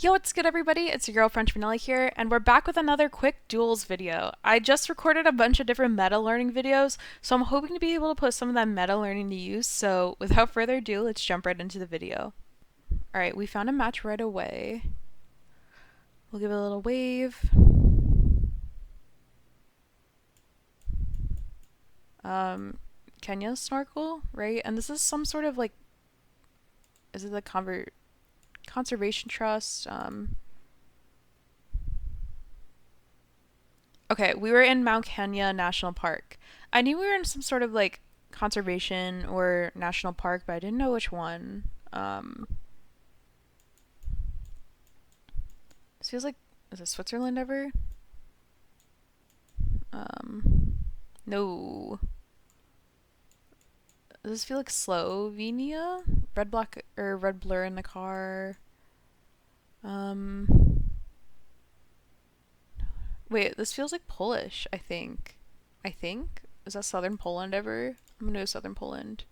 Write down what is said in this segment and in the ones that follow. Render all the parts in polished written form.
Yo, what's good, everybody? It's your girl French Vanilla here, and we're back with another quick duels video. I just recorded a bunch of different meta learning videos, so I'm hoping to be able to put some of that meta learning to use. So, without further ado, let's jump right into the video. Alright, we found a match right away. We'll give it a little wave. Kenya snorkel, right? And this is some sort of like, is it the conservation trust? Okay, we were in Mount Kenya National Park. I knew we were in some sort of like conservation or national park, but I didn't know which one. This feels like, is it Switzerland ever? No. Does this feel like Slovenia? Red block or red blur in the car. Um, Wait, this feels like Polish, I think. I think? Is that Southern Poland ever? I'm gonna go Southern Poland.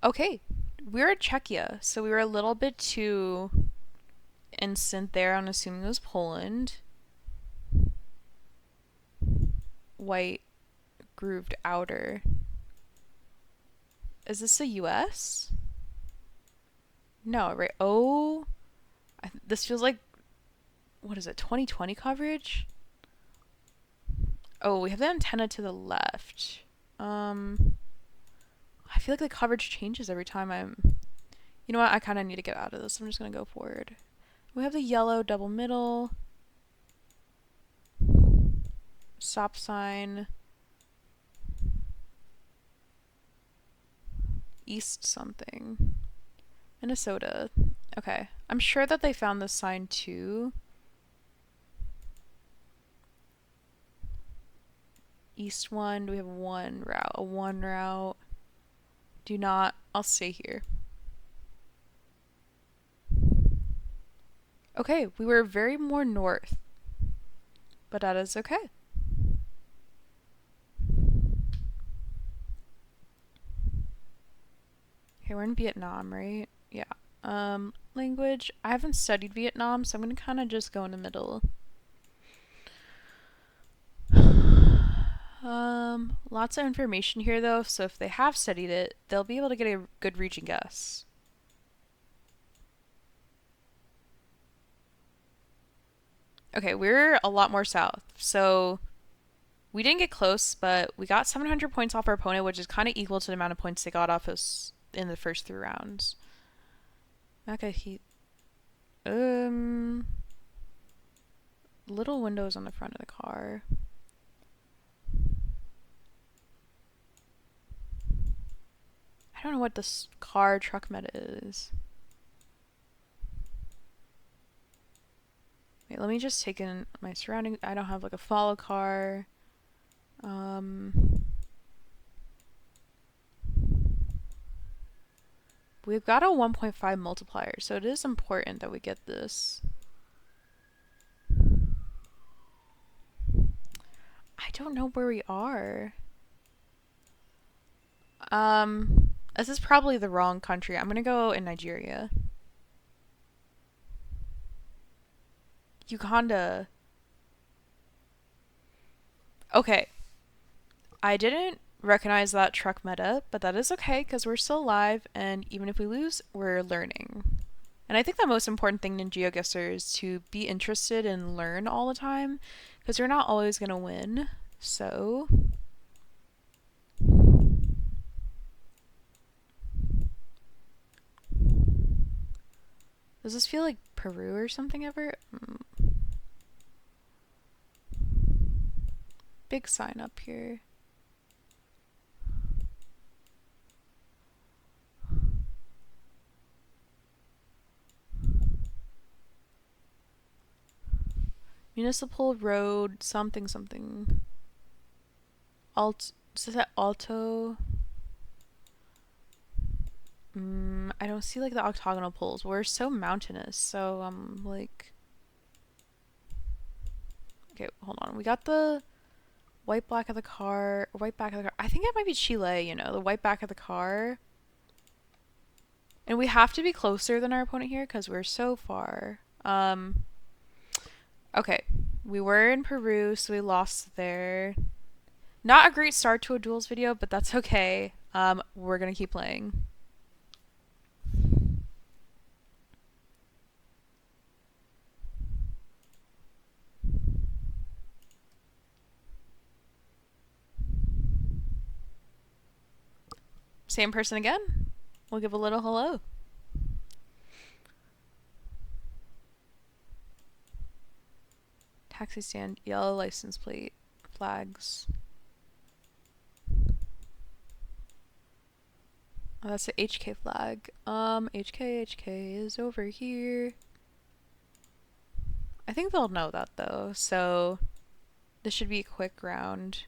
Okay, we're at Czechia, so we were a little bit too instant there on assuming it was Poland. White grooved outer. Is this the US? No, right? Oh, this feels like, what is it, 2020 coverage? Oh, we have the antenna to the left. I feel like the coverage changes every time I'm... You know what? I kind of need to get out of this. I'm just going to go forward. We have the yellow double middle. Stop sign. East something. Minnesota. Okay. I'm sure that they found this sign too. East one. Do we have one route? A one route. Do not. I'll stay here. Okay, we were very more north, but that is okay. Okay, we're in Vietnam, right? Yeah. Language. I haven't studied Vietnam, so I'm gonna kind of just go in the middle. Lots of information here though, so if they have studied it, they'll be able to get a good region guess. Okay, we're a lot more south, so we didn't get close, but we got 700 points off our opponent, which is kind of equal to the amount of points they got off us in the first 3 rounds. Okay, little windows on the front of the car. I don't know what this car truck meta is. Wait, let me just take in my surroundings. I don't have like a follow car. We've got a 1.5 multiplier, so it is important that we get this. I don't know where we are. This is probably the wrong country. I'm gonna go in Nigeria. Uganda. Okay. I didn't recognize that truck meta, but that is okay because we're still alive, and even if we lose, we're learning. And I think the most important thing in Geoguessr is to be interested and learn all the time because you're not always going to win. So, does this feel like Peru or something ever? Big sign up here. Municipal road, something, something. Is that Alto? I don't see like the octagonal poles. We're so mountainous, so like... Okay, hold on. We got the white black of the car, white back of the car. I think it might be Chile, you know, the white back of the car. And we have to be closer than our opponent here because we're so far. Okay. We were in Peru, so we lost there. Not a great start to a duels video, but that's okay. We're gonna keep playing. Same person again? We'll give a little hello. Taxi stand, yellow license plate, flags. Oh, that's the HK flag. HK is over here. I think they'll know that though, so this should be a quick round.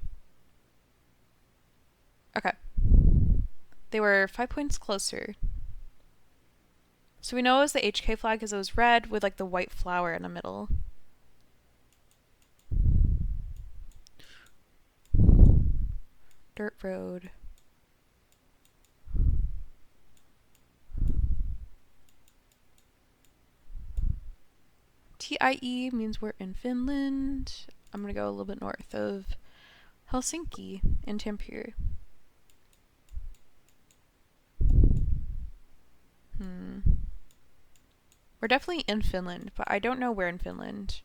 Okay. They were 5 points closer. So we know it was the HK flag because it was red with like the white flower in the middle. Dirt road. TIE means we're in Finland. I'm gonna go a little bit north of Helsinki and Tampere. We're definitely in Finland, but I don't know where in Finland.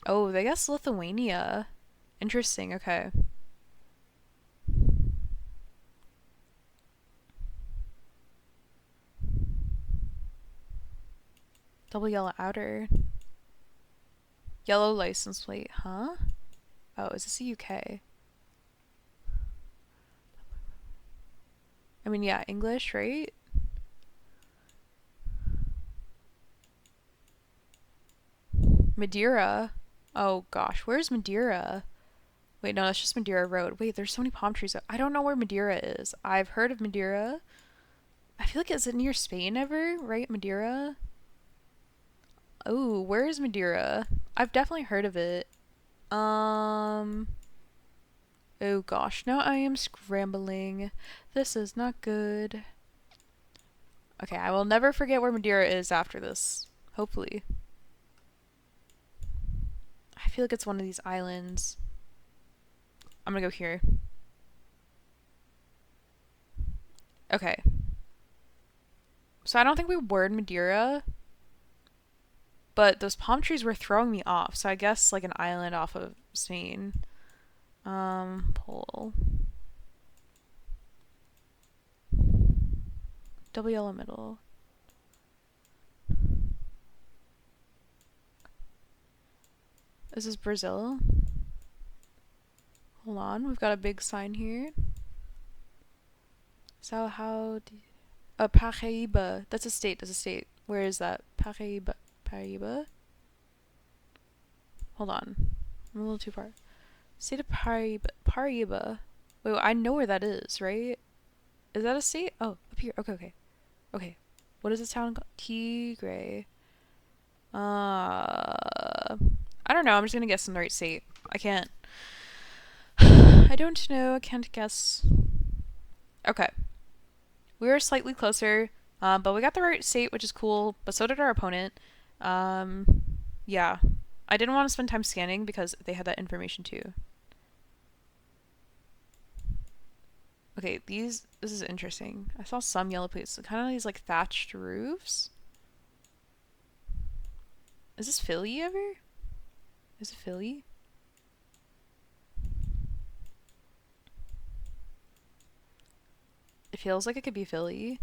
Oh, they guess Lithuania. Interesting, okay. Double yellow outer. Yellow license plate, huh? Oh, is this the UK? I mean, yeah, English, right? Madeira. Oh gosh, where's Madeira? Wait, no, that's just Madeira Road. Wait, there's so many palm trees. I don't know where Madeira is. I've heard of Madeira. I feel like, is it near Spain ever? Right, Madeira? Oh, where is Madeira? I've definitely heard of it. Oh gosh, now I am scrambling. This is not good. Okay, I will never forget where Madeira is after this. Hopefully. I feel like it's one of these islands. I'm gonna go here. Okay. So I don't think we were in Madeira, but those palm trees were throwing me off. So I guess like an island off of Spain. Pole. Double yellow middle. This is Brazil. Hold on, we've got a big sign here. So how do Paraíba. That's a state, that's a state. Where is that? Paraíba. Paraíba? Hold on. I'm a little too far. State of Paraíba. Paraíba. Wait, I know where that is, right? Is that a state? Oh, up here. Okay, okay. Okay. What is this town called? Tigray. I don't know. I'm just gonna guess in the right state. I can't. I don't know. I can't guess. Okay. We were slightly closer, but we got the right state, which is cool. But so did our opponent. Yeah. I didn't want to spend time scanning because they had that information too. Okay, this is interesting. I saw some yellow plates, kind of these like thatched roofs. Is this Philly ever? Is it Philly? It feels like it could be Philly.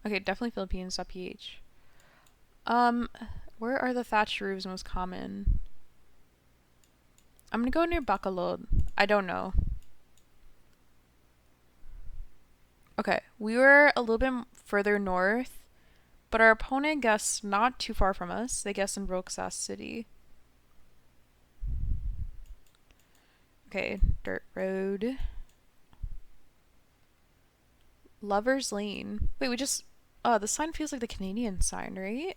Okay, definitely Philippines.ph. Where are the thatched roofs most common? I'm gonna go near Bacolod. I don't know. Okay, we were a little bit further north, but our opponent guessed not too far from us. They guessed in Roxas City. Okay, dirt road. Lover's Lane. Wait, we just... the sign feels like the Canadian sign, right?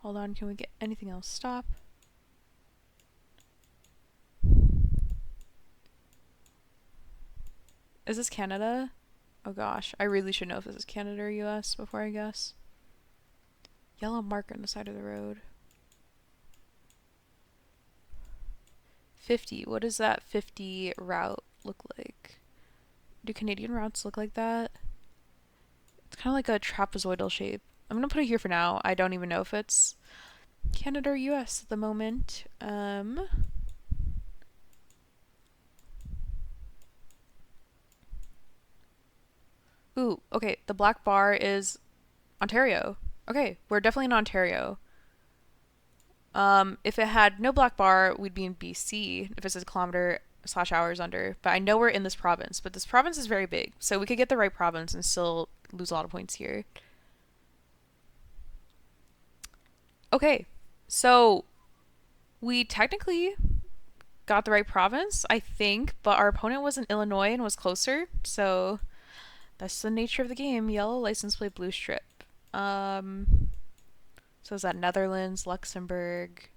Hold on, can we get anything else? Stop. Is this Canada? Oh gosh, I really should know if this is Canada or US before I guess. Yellow marker on the side of the road. 50. What does that 50 route look like? Do Canadian routes look like that? It's kind of like a trapezoidal shape. I'm gonna put it here for now. I don't even know if it's Canada or US at the moment. Ooh, okay. The black bar is Ontario. Okay, we're definitely in Ontario. If it had no black bar, we'd be in BC if it says kilometer slash hours under. But I know we're in this province, but this province is very big, so we could get the right province and still lose a lot of points here. Okay, so we technically got the right province, I think, but our opponent was in Illinois and was closer, so that's the nature of the game. Yellow license plate, blue strip. Um, so is that Netherlands, Luxembourg?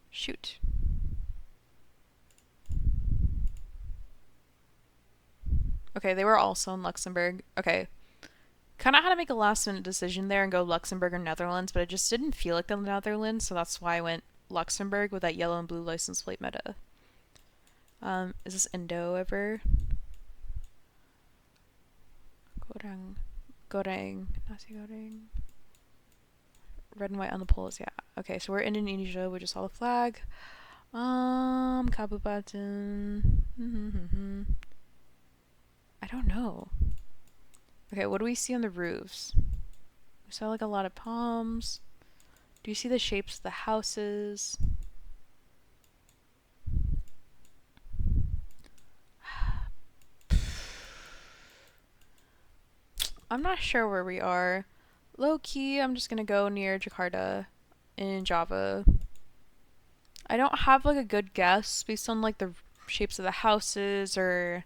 Shoot. Okay, they were also in Luxembourg. Okay. Kind of had to make a last minute decision there and go Luxembourg or Netherlands, but it just didn't feel like the Netherlands, so that's why I went Luxembourg with that yellow and blue license plate meta. Is this Indo ever? Goreng. Goreng. Nasi goreng. Red and white on the poles, yeah. Okay, so we're in Indonesia. We just saw the flag. Kabupaten. I don't know. Okay, what do we see on the roofs? We saw like a lot of palms. Do you see the shapes of the houses? I'm not sure where we are. Low key, I'm just gonna go near Jakarta in Java. I don't have like a good guess based on like the shapes of the houses or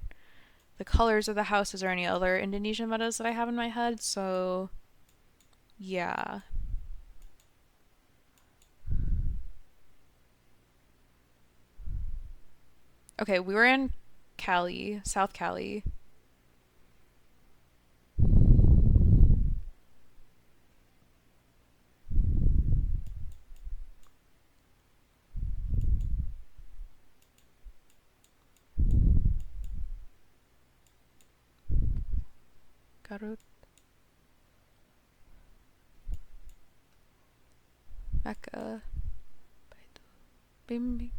the colors of the houses or any other Indonesian metas that I have in my head, so yeah. Okay, we were in Cali, South Cali. Garut, Mecca, Bimbingan,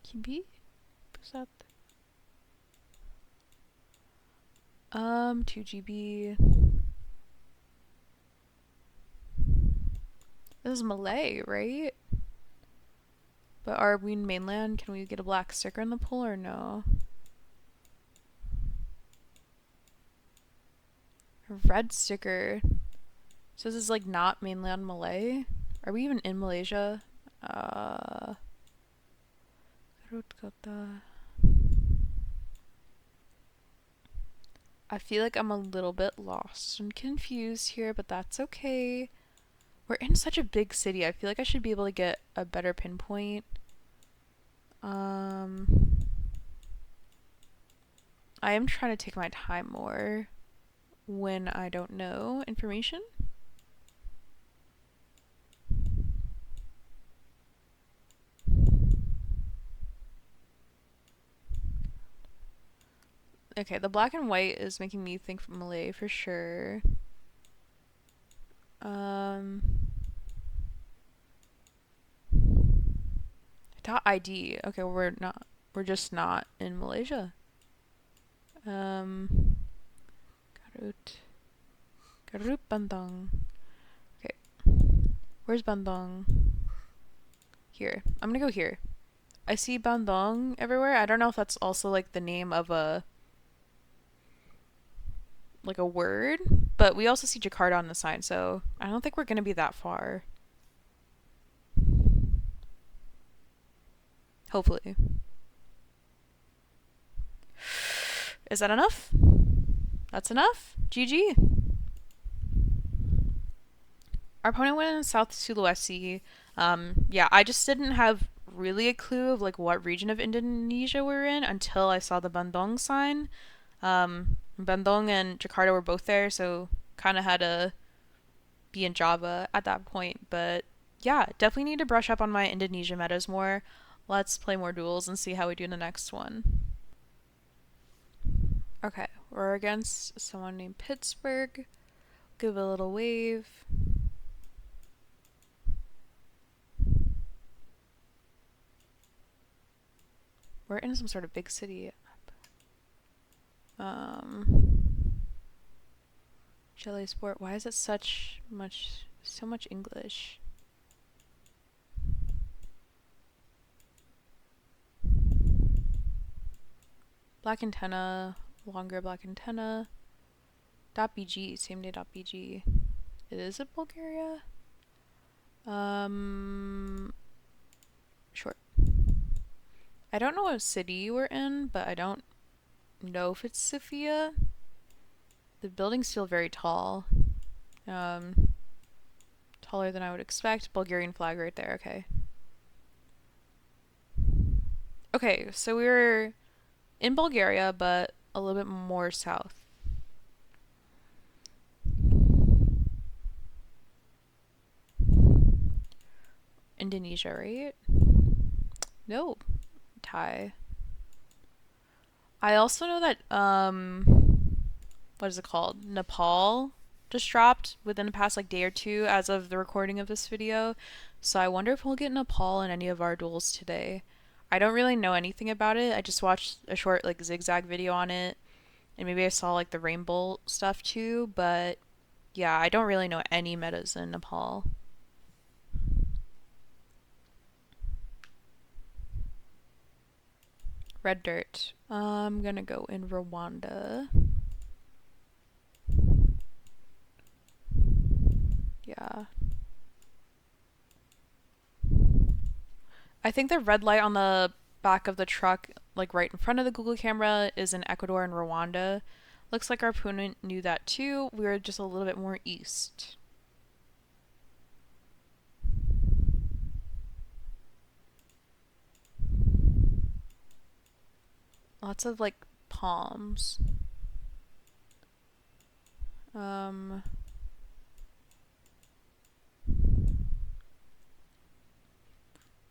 Kibi, Pusat. 2GB. This is Malay, right? But are we in mainland? Can we get a black sticker in the pool or no? A red sticker. So this is like not mainland Malay? Are we even in Malaysia? I feel like I'm a little bit lost and confused here, but that's okay. We're in such a big city. I feel like I should be able to get a better pinpoint. I am trying to take my time more when I don't know information. Okay, the black and white is making me think Malay for sure. Dot ID. Okay, we're just not in Malaysia. Garut. Garut Bandung. Okay. Where's Bandung? Here. I'm gonna go here. I see Bandung everywhere. I don't know if that's also like the name of a word, but we also see Jakarta on the sign, so I don't think we're gonna be that far. Hopefully. Is that enough? That's enough. GG. Our opponent went in South Sulawesi. Yeah, I just didn't have really a clue of like what region of Indonesia we're in until I saw the Bandung sign. Bandung and Jakarta were both there, so kind of had to be in Java at that point. But yeah, definitely need to brush up on my Indonesia metas more. Let's play more duels and see how we do in the next one. Okay, we're against someone named Pittsburgh. Give a little wave. We're in some sort of big city. Jelly Sport. Why is it so much English? Black antenna, longer black antenna. .bg, same day .bg. It is in Bulgaria. Short. I don't know what city we're in, but I don't know if it's Sofia. The buildings feel very tall. Taller than I would expect. Bulgarian flag right there, okay. Okay, so we're in Bulgaria, but a little bit more south. Indonesia, right? No. Thai. I also know that, what is it called? Nepal just dropped within the past like day or two as of the recording of this video. So I wonder if we'll get Nepal in any of our duels today. I don't really know anything about it. I just watched a short like zigzag video on it, and maybe I saw like the rainbow stuff too, but yeah, I don't really know any metas in Nepal. Red dirt. I'm gonna go in Rwanda. Yeah. I think the red light on the back of the truck, like right in front of the Google camera, is in Ecuador and Rwanda. Looks like our opponent knew that too. We were just a little bit more east. Lots of like palms.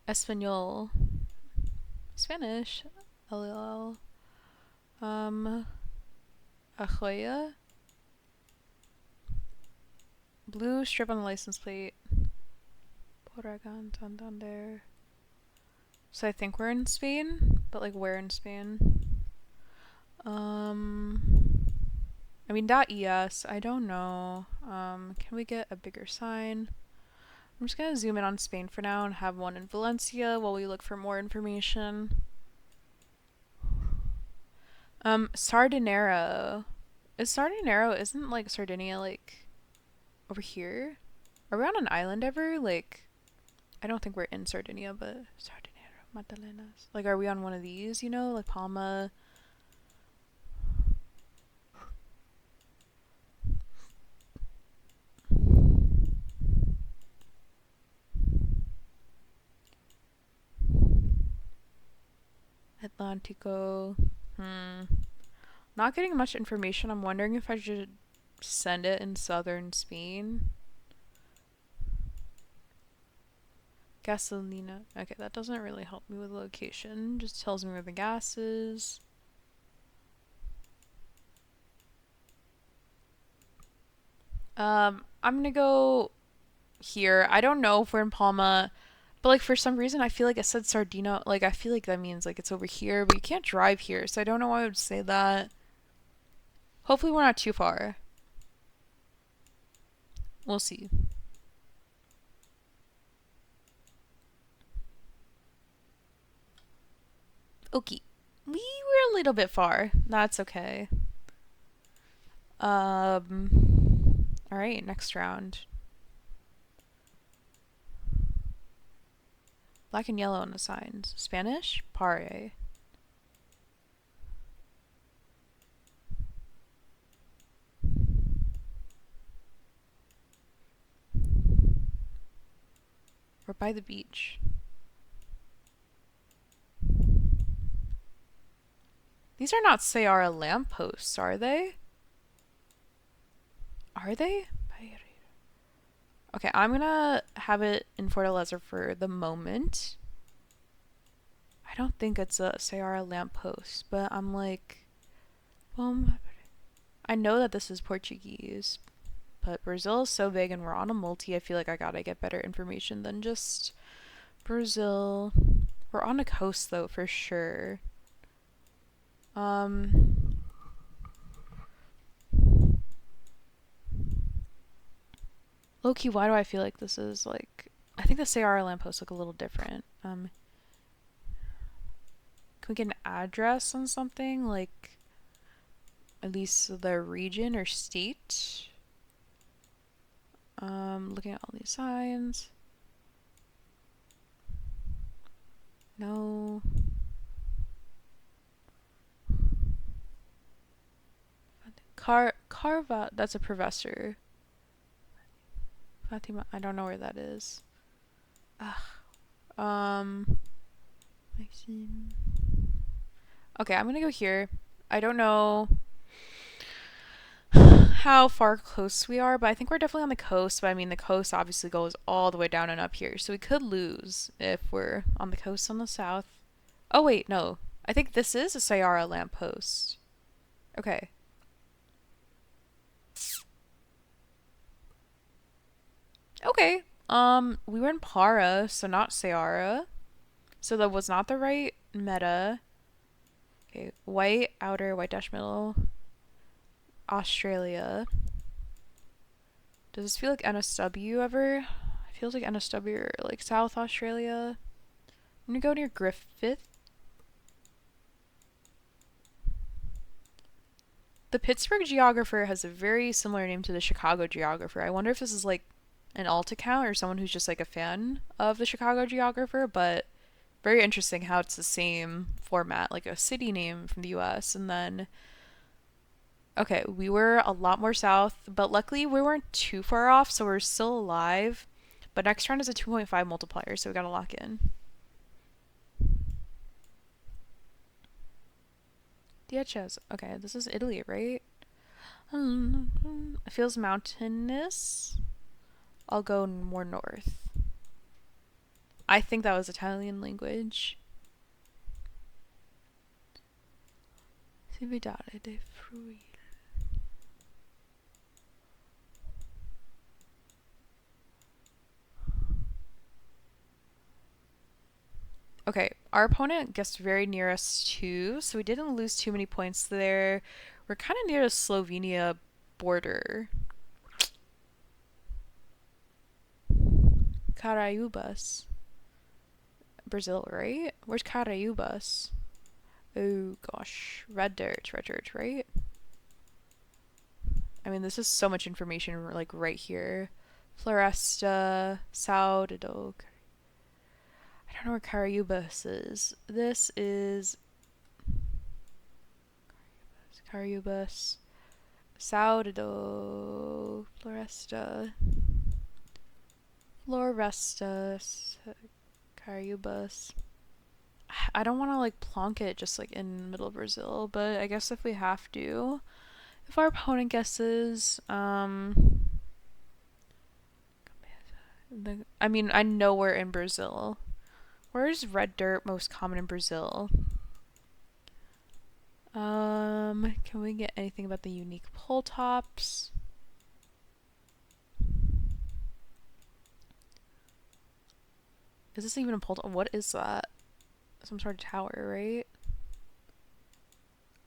Espanol. Spanish. LL. Ajoya. Blue strip on the license plate. Poragan, Santander. So I think we're in Spain, but like where in Spain? I mean .es, I don't know. Can we get a bigger sign? I'm just gonna zoom in on Spain for now and have one in Valencia while we look for more information. Sardinero. Isn't like Sardinia like over here? Are we on an island ever? Like, I don't think we're in Sardinia, but Sardinero, Magdalenas. Like, are we on one of these, you know? Like Palma. Atlantico. Not getting much information. I'm wondering if I should send it in southern Spain. Gasolina. Okay, that doesn't really help me with location. Just tells me where the gas is. I'm gonna go here. I don't know if we're in Palma, but like for some reason I feel like it said Sardino. Like I feel like that means like it's over here, but you can't drive here, so I don't know why I would say that. Hopefully we're not too far. We'll see. Okay. We were a little bit far. That's okay. Alright, next round. Black and yellow on the signs. Spanish? Pare. We're by the beach. These are not Sayara lampposts, are they? Are they? Okay, I'm gonna have it in Fortaleza for the moment. I don't think it's a Sayara lamppost, but I'm like, I know that this is Portuguese, but Brazil is so big and we're on a multi, I feel like I gotta get better information than just Brazil. We're on a coast though, for sure. Low-key, why do I feel like this is like... I think the Sayara lampposts look a little different. Can we get an address on something? Like, at least the region or state? Looking at all these signs. No. Carva, that's a professor. Fatima, I don't know where that is. Maxime. Okay, I'm gonna go here. I don't know how far close we are, but I think we're definitely on the coast. But I mean, the coast obviously goes all the way down and up here, so we could lose if we're on the coast on the south. Oh wait, no. I think this is a Sayara lamppost. Okay. Okay. We were in Para, so not Sayara. So that was not the right meta. Okay, white outer, white dash middle. Australia. Does this feel like NSW ever? It feels like NSW or like South Australia. I'm gonna go near Griffith. The Pittsburgh geographer has a very similar name to the Chicago geographer. I wonder if this is like an alt account or someone who's just like a fan of the Chicago geographer, but very interesting how it's the same format, like a city name from the US. And then, okay, we were a lot more south, but luckily we weren't too far off, so we're still alive. But next round is a 2.5 multiplier, so we gotta lock in. DHS. Okay, this is Italy, right? It feels mountainous. I'll go more north. I think that was Italian language. Cividale de Fruil. Okay, our opponent guessed very near us too, so we didn't lose too many points there. We're kind of near the Slovenia border. Caraíbas. Brazil, right? Where's Caraíbas? Oh gosh. Red dirt, right? I mean, this is so much information like right here. Floresta, Saudade. I don't know where Caraíbas is. This is Caraíbas. Saudade, Floresta, Caraíbas. I don't want to like plonk it just like in the middle of Brazil, but I guess if we have to, if our opponent guesses, I mean, I know we're in Brazil. Where is red dirt most common in Brazil? Can we get anything about the unique pole tops? Is this even a pole top? What is that? Some sort of tower, right?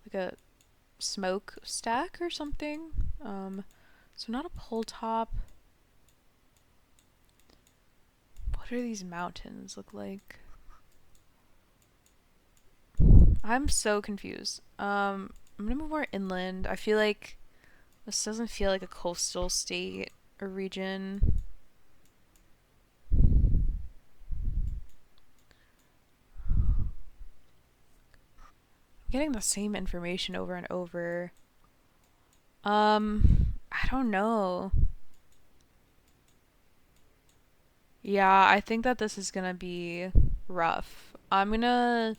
Like a smoke stack or something? So not a pole top. What do these mountains look like? I'm so confused. I'm gonna move more inland. I feel like this doesn't feel like a coastal state or region. I'm getting the same information over and over. I don't know. Yeah, I think that this is gonna be rough. I'm gonna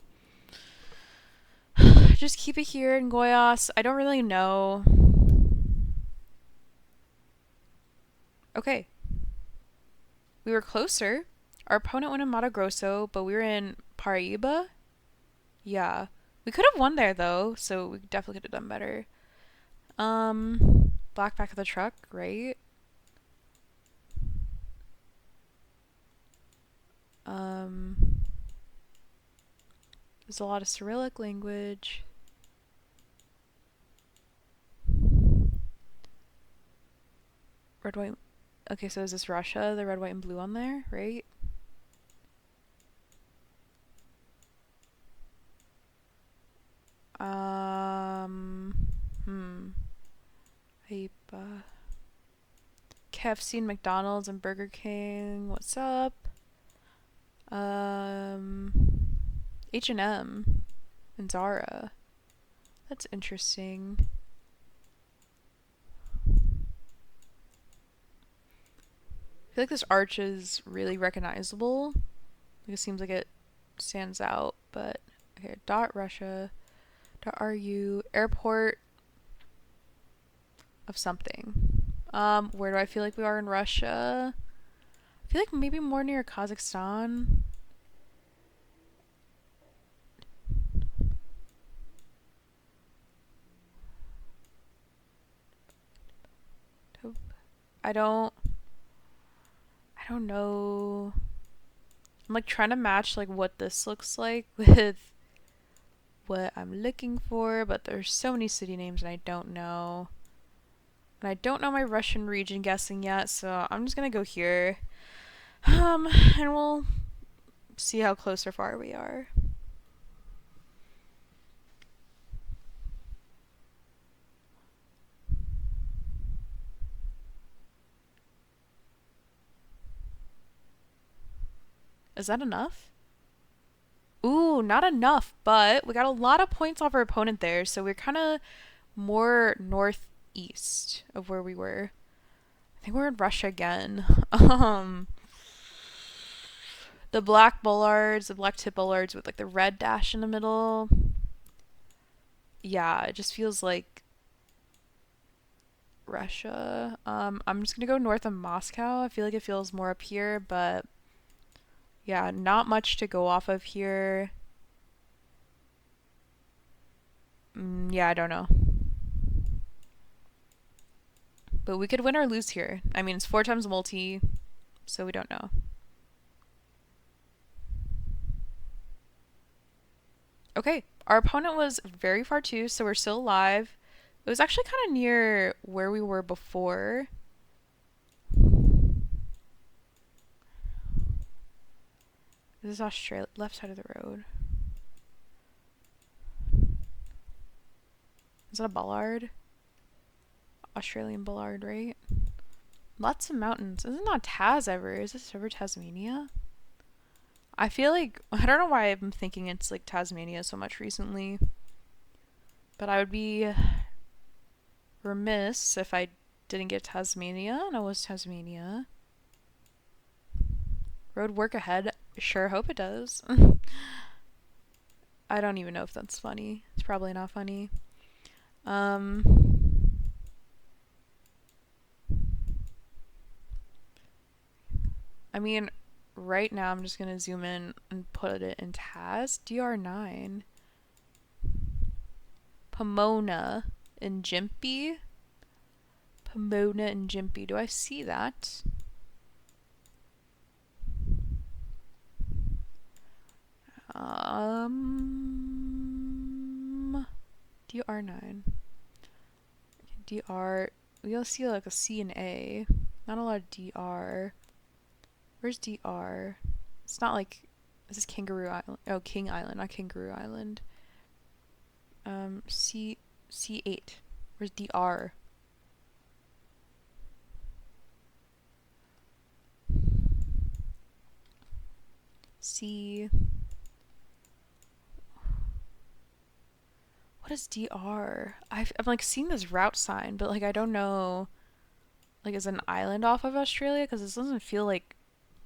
just keep it here in Goyas. I don't really know. Okay, we were closer. Our opponent went in Mato Grosso, but we were in Paraíba. Yeah. We could have won there though, so we definitely could have done better. Black back of the truck, right? Um, there's a lot of Cyrillic language. Red, white. Okay, so is this Russia? The red, white, and blue on there, right? Um, hmm. Aipa. KFC and McDonald's and Burger King. What's up? Um, H&M and Zara. That's interesting. I feel like this arch is really recognizable. Like it seems like it stands out, but okay, dot Russia, dot RU, airport of something. Where do I feel like we are in Russia? I feel like maybe more near Kazakhstan. I don't I don't know. I'm like trying to match like what this looks like with what I'm looking for, but there's so many city names and I don't know. And I don't know my Russian region guessing yet, so I'm just gonna go here. Um, and we'll see how close or far we are. Is that enough? Ooh, not enough, but we got a lot of points off our opponent there, so we're kind of more northeast of where we were. I think we're in Russia again. um, the black bollards, the black tip bollards with like the red dash in the middle. Yeah, it just feels like Russia. I'm just gonna go north of Moscow. I feel like it feels more up here, but yeah, not much to go off of here. Yeah, I don't know. But we could win or lose here. I mean, it's 4 times multi, so we don't know. Okay, our opponent was very far too, so we're still alive. It was actually kind of near where we were before. This is Australia, left side of the road. Is that a bollard? Australian bollard, right? Lots of mountains. Isn't that Tas ever? Is this ever Tasmania? I feel like I don't know why I'm thinking it's like Tasmania so much recently, but I would be remiss if I didn't get Tasmania, and it was Tasmania. Road work ahead. Sure hope it does. I don't even know if that's funny. It's probably not funny. I mean, right now I'm just gonna zoom in and put it in TAS. DR9. Pomona and Gympie. Pomona and Gympie. Do I see that? DR9. DR. We'll see like a C and A. Not a lot of DR. Where's DR? It's not like. This is Kangaroo Island. Oh, King Island, not Kangaroo Island. C8. Where's DR? C. What is DR? I'm like seeing this route sign, but like I don't know. Like, is it an island off of Australia? Because this doesn't feel like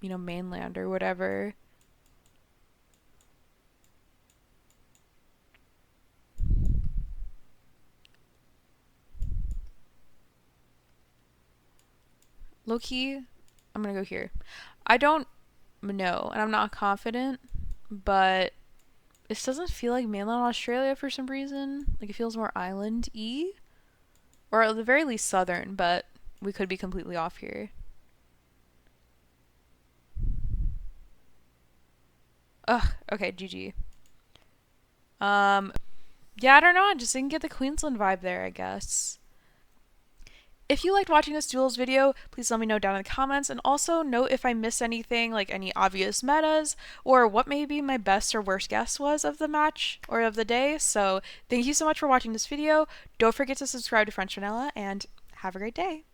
mainland or whatever. Low key, I'm gonna go here. I don't know, and I'm not confident, but this doesn't feel like mainland Australia for some reason. Like it feels more island-y, or at the very least southern, but we could be completely off here. Ugh, okay, GG. Um, yeah, I don't know. I just didn't get the Queensland vibe there, I guess. If you liked watching this duels video, please let me know down in the comments, and also note if I missed anything, like any obvious metas, or what maybe my best or worst guess was of the match or of the day. So thank you so much for watching this video. Don't forget to subscribe to French Vanilla, and have a great day.